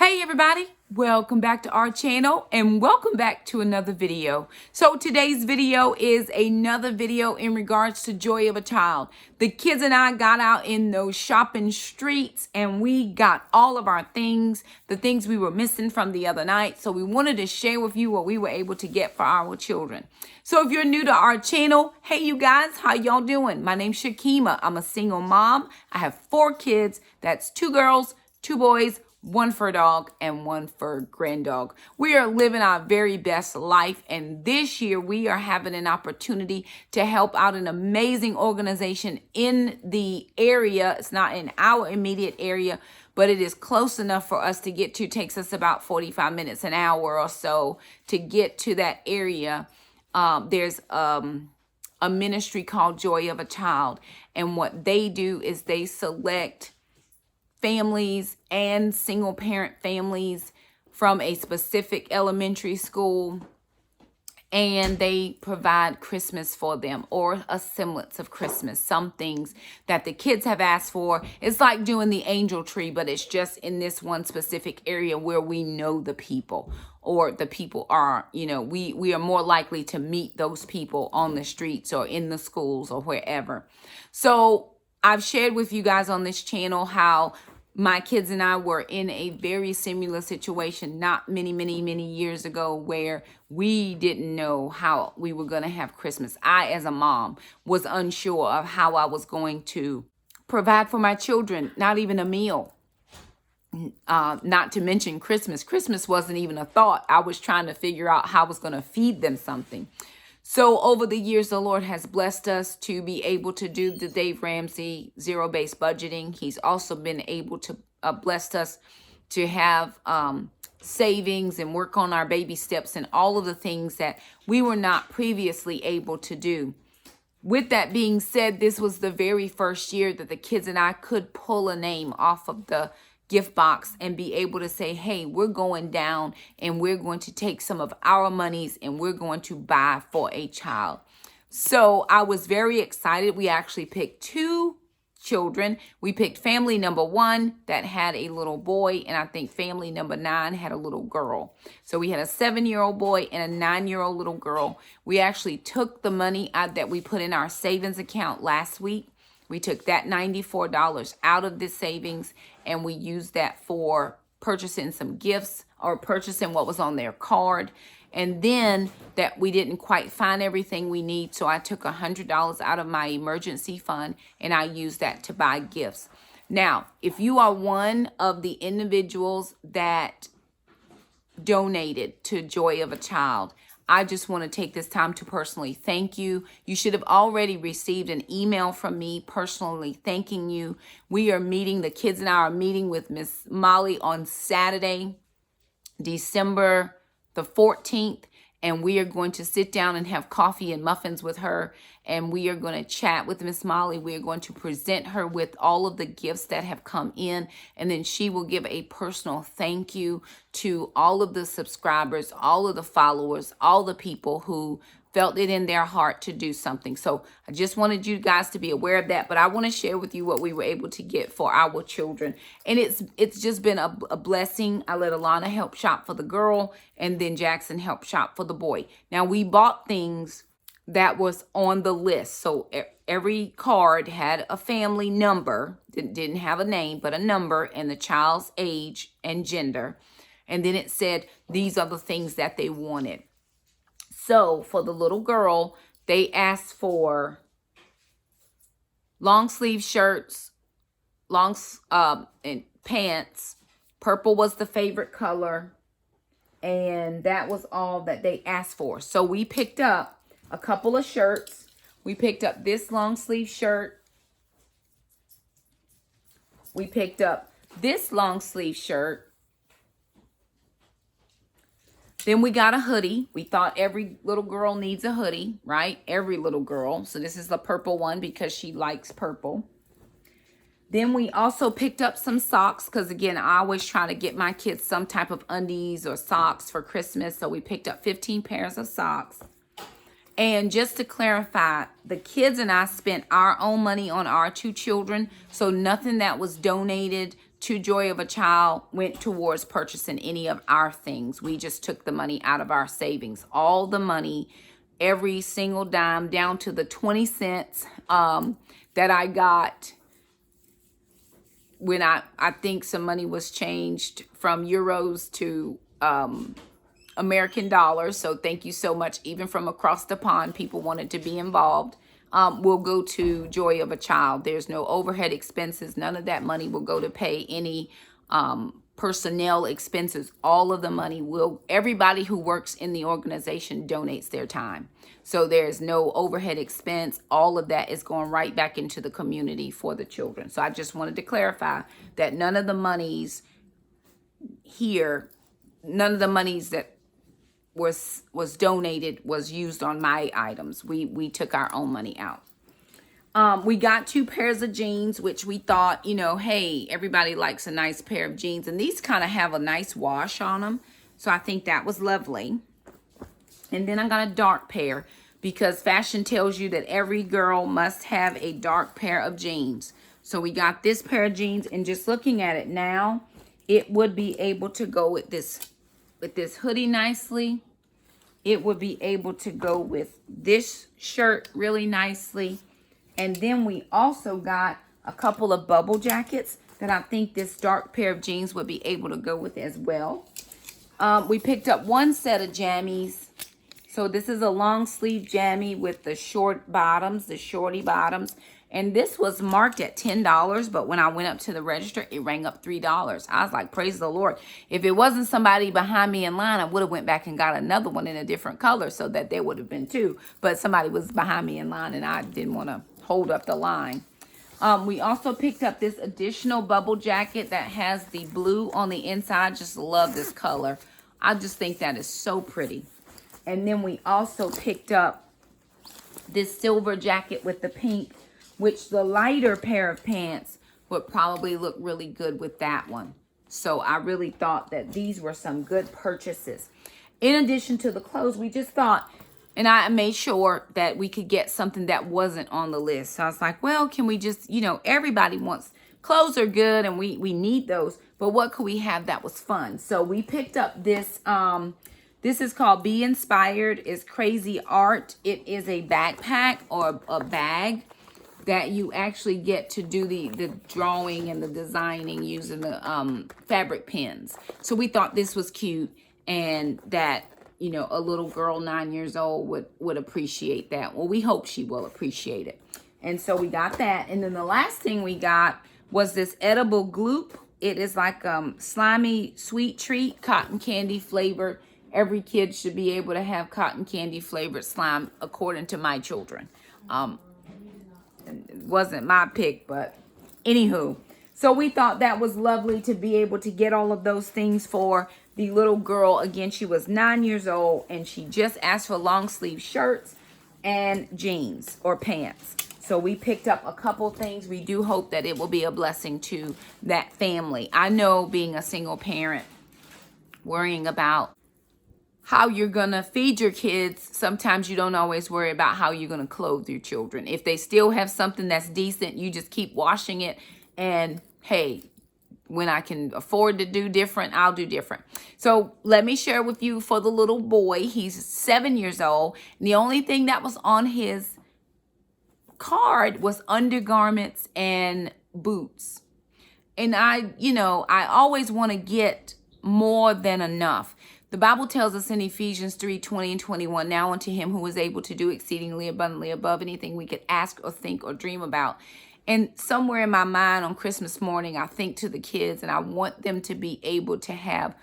Hey everybody, welcome back to our channel and welcome back to another video. So today's video is another video in regards to Joy of a Child. The kids and I got out in those shopping streets and we got all of our things, the things we were missing from the other night. So we wanted to share with you what we were able to get for our children. So if you're new to our channel, hey you guys, how y'all doing? My name's Shakima. I'm a single mom. I have 4 kids. That's 2 girls, 2 boys, 1 fur dog and 1 fur grand dog. We are living our very best life, and this year we are having an opportunity to help out an amazing organization in the area. It's not in our immediate area, but it is close enough for us to get to. It takes us about 45 minutes, an hour or so to get to that area. There's a ministry called Joy of a Child, and what they do is they select families and single parent families from a specific elementary school, and they provide Christmas for them or a semblance of Christmas, some things that the kids have asked for. It's like doing the angel tree, but it's just in this one specific area where we know the people, or the people are, we are more likely to meet those people on the streets or in the schools or wherever. So I've shared with you guys on this channel how my kids and I were in a very similar situation not many years ago, where we didn't know how we were going to have Christmas. I, as a mom, was unsure of how I was going to provide for my children, not even a meal. Not to mention Christmas. Christmas wasn't even a thought. I was trying to figure out how I was going to feed them something. So over the years, the Lord has blessed us to be able to do the Dave Ramsey zero-based budgeting. He's also been able to bless us to have savings and work on our baby steps and all of the things that we were not previously able to do. With that being said, this was the very first year that the kids and I could pull a name off of the gift box and be able to say, hey, we're going down and we're going to take some of our monies and we're going to buy for a child. So I was very excited. We actually picked 2 children. We picked family number 1 that had a little boy, and I think family number 9 had a little girl. So we had a 7-year-old boy and a 9-year-old little girl. We actually took the money that we put in our savings account last week. We took that $94 out of the savings and we used that for purchasing some gifts or purchasing what was on their card. And then that we didn't quite find everything we need, so I took $100 out of my emergency fund and I used that to buy gifts. Now, if you are one of the individuals that donated to Joy of a Child, I just want to take this time to personally thank you. You should have already received an email from me personally thanking you. We are meeting, the kids and I are meeting with Miss Molly on Saturday, December the 14th. And we are going to sit down and have coffee and muffins with her. And we are going to chat with Miss Molly. We are going to present her with all of the gifts that have come in. And then she will give a personal thank you to all of the subscribers, all of the followers, all the people who felt it in their heart to do something. So I just wanted you guys to be aware of that. But I want to share with you what we were able to get for our children. And it's just been a blessing. I let Alana help shop for the girl, and then Jackson help shop for the boy. Now, we bought things that was on the list. So every card had a family number. Didn't have a name, but a number and the child's age and gender. And then it said, these are the things that they wanted. So for the little girl, they asked for long sleeve shirts, and pants. Purple was the favorite color. And that was all that they asked for. So we picked up a couple of shirts. We picked up this long sleeve shirt. We picked up this long sleeve shirt. Then we got a hoodie. We thought every little girl needs a hoodie, right? Every little girl. So this is the purple one because she likes purple. Then we also picked up some socks because, again, I always try to get my kids some type of undies or socks for Christmas. So we picked up 15 pairs of socks. And just to clarify, the kids and I spent our own money on our 2 children. So nothing that was donated, to Joy of a Child went towards purchasing any of our things. We just took the money out of our savings. All the money, every single dime, down to the 20 cents that I got when I think some money was changed from euros to American dollars. So thank you so much. Even from across the pond, people wanted to be involved. Will go to Joy of a Child. There's no overhead expenses. None of that money will go to pay any personnel expenses. All of the money will, everybody who works in the organization donates their time. So there's no overhead expense. All of that is going right back into the community for the children. So I just wanted to clarify that none of the monies here, none of the monies that was donated was used on my items. We took our own money out. We got 2 pairs of jeans, which we thought, you know, hey, everybody likes a nice pair of jeans. And these kind of have a nice wash on them. So I think that was lovely. And then I got a dark pair because fashion tells you that every girl must have a dark pair of jeans. So we got this pair of jeans, and just looking at it now, it would be able to go with this hoodie nicely. It would be able to go with this shirt really nicely. And then we also got a couple of bubble jackets that I think this dark pair of jeans would be able to go with as well. We picked up 1 set of jammies. So this is a long sleeve jammy with the short bottoms, the shorty bottoms. And this was marked at $10, but when I went up to the register, it rang up $3. I was like, praise the Lord. If it wasn't somebody behind me in line, I would have went back and got another one in a different color so that there would have been 2. But somebody was behind me in line, and I didn't want to hold up the line. We also picked up this additional bubble jacket that has the blue on the inside. Just love this color. I just think that is so pretty. And then we also picked up this silver jacket with the pink, which the lighter pair of pants would probably look really good with that one. So I really thought that these were some good purchases. In addition to the clothes, we just thought, and I made sure that we could get something that wasn't on the list. So I was like, well, can we just, you know, everybody wants, clothes are good and we need those, but what could we have that was fun? So we picked up this, this is called Be Inspired. It's crazy art. It is a backpack or a bag that you actually get to do the drawing and the designing using the fabric pens. So we thought this was cute, and that, you know, a little girl 9 years old would appreciate that. Well, we hope she will appreciate it. And so we got that. And then the last thing we got was this edible gloop. It is like slimy sweet treat, cotton candy flavored. Every kid should be able to have cotton candy flavored slime, according to my children. It wasn't my pick, but anywho. So we thought that was lovely to be able to get all of those things for the little girl. Again, she was 9 years old, and she just asked for long sleeve shirts and jeans or pants. So we picked up a couple things. We do hope that it will be a blessing to that family. I know, being a single parent, worrying about how you're going to feed your kids, sometimes you don't always worry about how you're going to clothe your children. If they still have something that's decent, you just keep washing it. And hey, when I can afford to do different, I'll do different. So let me share with you for the little boy. He's 7 years old. And the only thing that was on his card was undergarments and boots. And I always want to get more than enough. The Bible tells us in Ephesians 3:20 and 21, now unto him who is able to do exceedingly abundantly above anything we could ask or think or dream about. And somewhere in my mind on Christmas morning, I think to the kids, and I want them to be able to have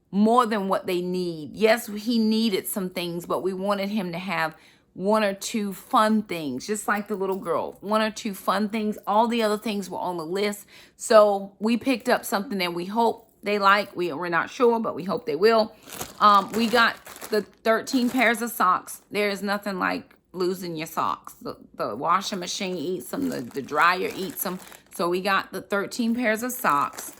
more than what they need. Yes, he needed some things, but we wanted him to have 1 or 2 fun things, just like the little girl. 1 or 2 fun things. All the other things were on the list. So we picked up something that we hope they like. We're not sure, but we hope they will. We got the 13 pairs of socks. There is nothing like losing your socks. The washing machine eats them. The dryer eats them. So we got the 13 pairs of socks.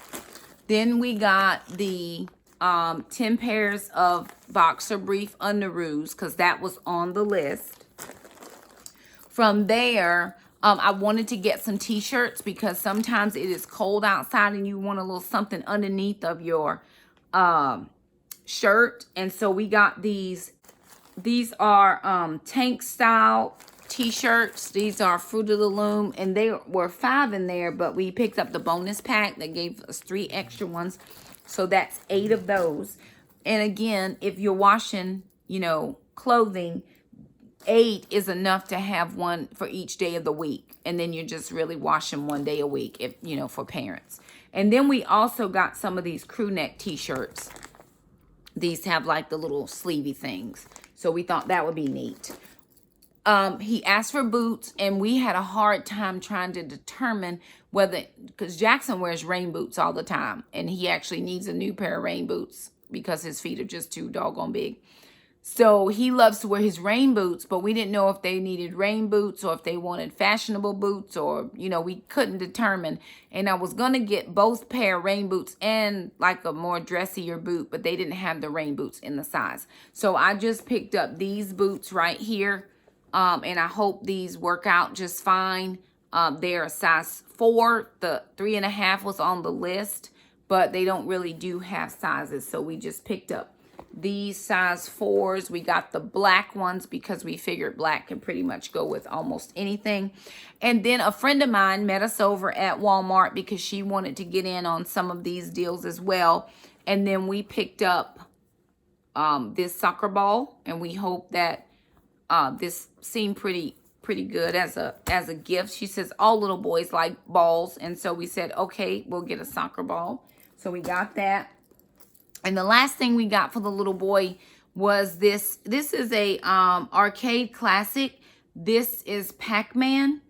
Then we got the 10 pairs of boxer brief underoos, because that was on the list. From there, I wanted to get some t-shirts because sometimes it is cold outside and you want a little something underneath of your shirt. And so we got these. These are tank style t-shirts. These are Fruit of the Loom, and they were 5 in there, but we picked up the bonus pack that gave us 3 extra ones. So that's 8 of those. And again, if you're washing, you know, clothing, 8 is enough to have one for each day of the week. And then you're just really washing 1 day a week, if you know, for parents. And then we also got some of these crew neck t-shirts. These have like the little sleevey things. So we thought that would be neat. He asked for boots, and we had a hard time trying to determine whether, because Jackson wears rain boots all the time, and he actually needs a new pair of rain boots because his feet are just too doggone big. So he loves to wear his rain boots, but we didn't know if they needed rain boots or if they wanted fashionable boots, or, you know, we couldn't determine. And I was going to get both pair of rain boots and like a more dressier boot, but they didn't have the rain boots in the size. So I just picked up these boots right here. And I hope these work out just fine. They're a size 4. The 3.5 was on the list, but they don't really do have sizes. So we just picked up these size 4s. We got the black ones because we figured black can pretty much go with almost anything. And then a friend of mine met us over at Walmart because she wanted to get in on some of these deals as well. And then we picked up this soccer ball, and we hope that this seemed pretty good as a gift. She says all little boys like balls, and so we said, okay, we'll get a soccer ball. So we got that. And the last thing we got for the little boy was this. This is a arcade classic. This is Pac-Man.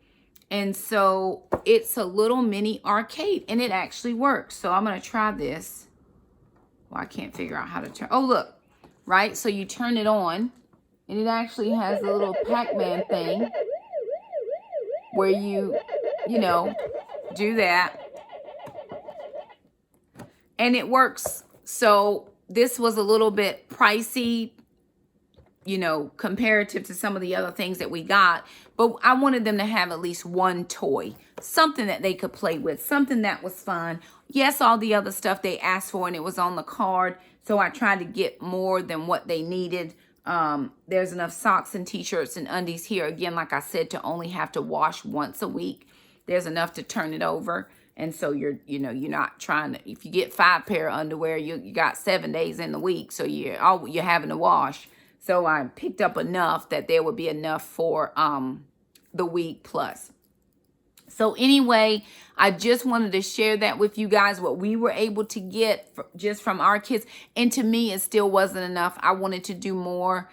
And so it's a little mini arcade, and it actually works. So I'm going to try this. Well, I can't figure out how to turn. Oh, look, right? So you turn it on, and it actually has a little Pac-Man thing where you know, do that. And it works. So this was a little bit pricey, you know, comparative to some of the other things that we got. But I wanted them to have at least one toy, something that they could play with, something that was fun. Yes, all the other stuff they asked for, and it was on the card. So I tried to get more than what they needed. There's enough socks and t-shirts and undies here. Again, like I said, to only have to wash once a week. There's enough to turn it over. And so you're not trying to, if you get 5 pair of underwear, you got 7 days in the week. So you're having to wash. So I picked up enough that there would be enough for the week plus. So anyway, I just wanted to share that with you guys, what we were able to get just from our kids. And to me, it still wasn't enough. I wanted to do more.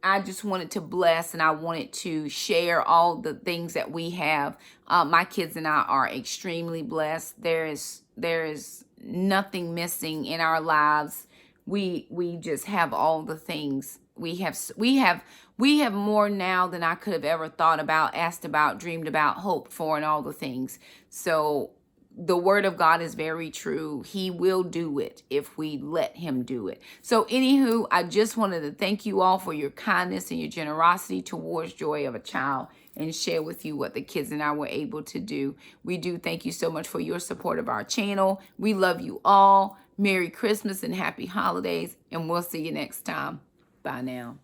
I just wanted to bless, and I wanted to share all the things that we have. My kids and I are extremely blessed. There is nothing missing in our lives. We just have all the things. We have more now than I could have ever thought about, asked about, dreamed about, hoped for, and all the things. So the word of God is very true. He will do it if we let him do it. So anywho, I just wanted to thank you all for your kindness and your generosity towards Joy of a Child, and share with you what the kids and I were able to do. We do thank you so much for your support of our channel. We love you all. Merry Christmas and happy holidays, and we'll see you next time. Bye now.